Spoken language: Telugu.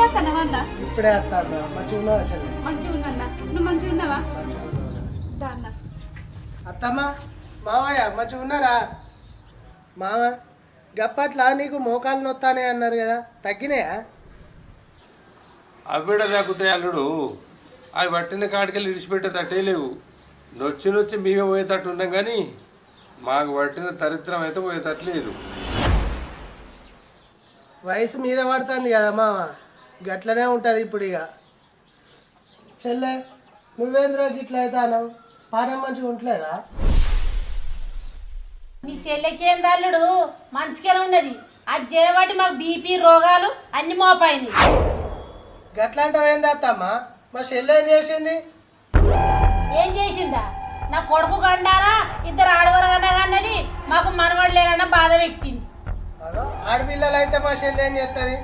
వస్తానవా అన్న? ఇప్పుడే వస్తాను. మంచిగా ఉన్నావా చెల్లి? మంచిగా ఉన్నా. నువ్వు మంచిగా ఉన్నావా? దా అన్న. అత్తమ్మ మావయ్య మంచిగా ఉన్నారా? మావ గప్పట్లా నీకు మోకాలు నొత్తానే అన్నారు కదా, తగ్గినాయా? అవిడ తగ్గుతాయి అల్లుడు. అవి పట్టిన కాడికెళ్ళి విడిచిపెట్టేటట్టే లేవు. నొచ్చి నొచ్చి మేమే పోయేటట్టు ఉన్నాం కానీ మాకు పట్టిన దరిద్రం అయితే పోయేటట్టు లేదు. వయసు మీద పడుతుంది కదా మావ, గట్లనే ఉంటుంది ఇప్పుడు. ఇక చెల్లె నువ్వేంద్ర గిట్ల అవుతావు, పానం మంచిగా ఉంటలేదా? మీ చెల్లెకేంది అల్లుడు, మంచిగానే ఉన్నది. అది చేయబట్టి మాకు బీపీ రోగాలు అన్ని మోపాయినాయి. గట్లంటావేంది అత్తమ్మ? మా చెల్లె ఏం చేసింది? ఏం చేసిందా? నా కొడుకు కండారా ఇద్దరు ఆడవరగన్నా కన్నది, మాకు మనవాడు లేరన్న బాధ పెట్టింది. ఆడపిల్లలు అయితే మా చెల్లె ఏం చేస్తుంది?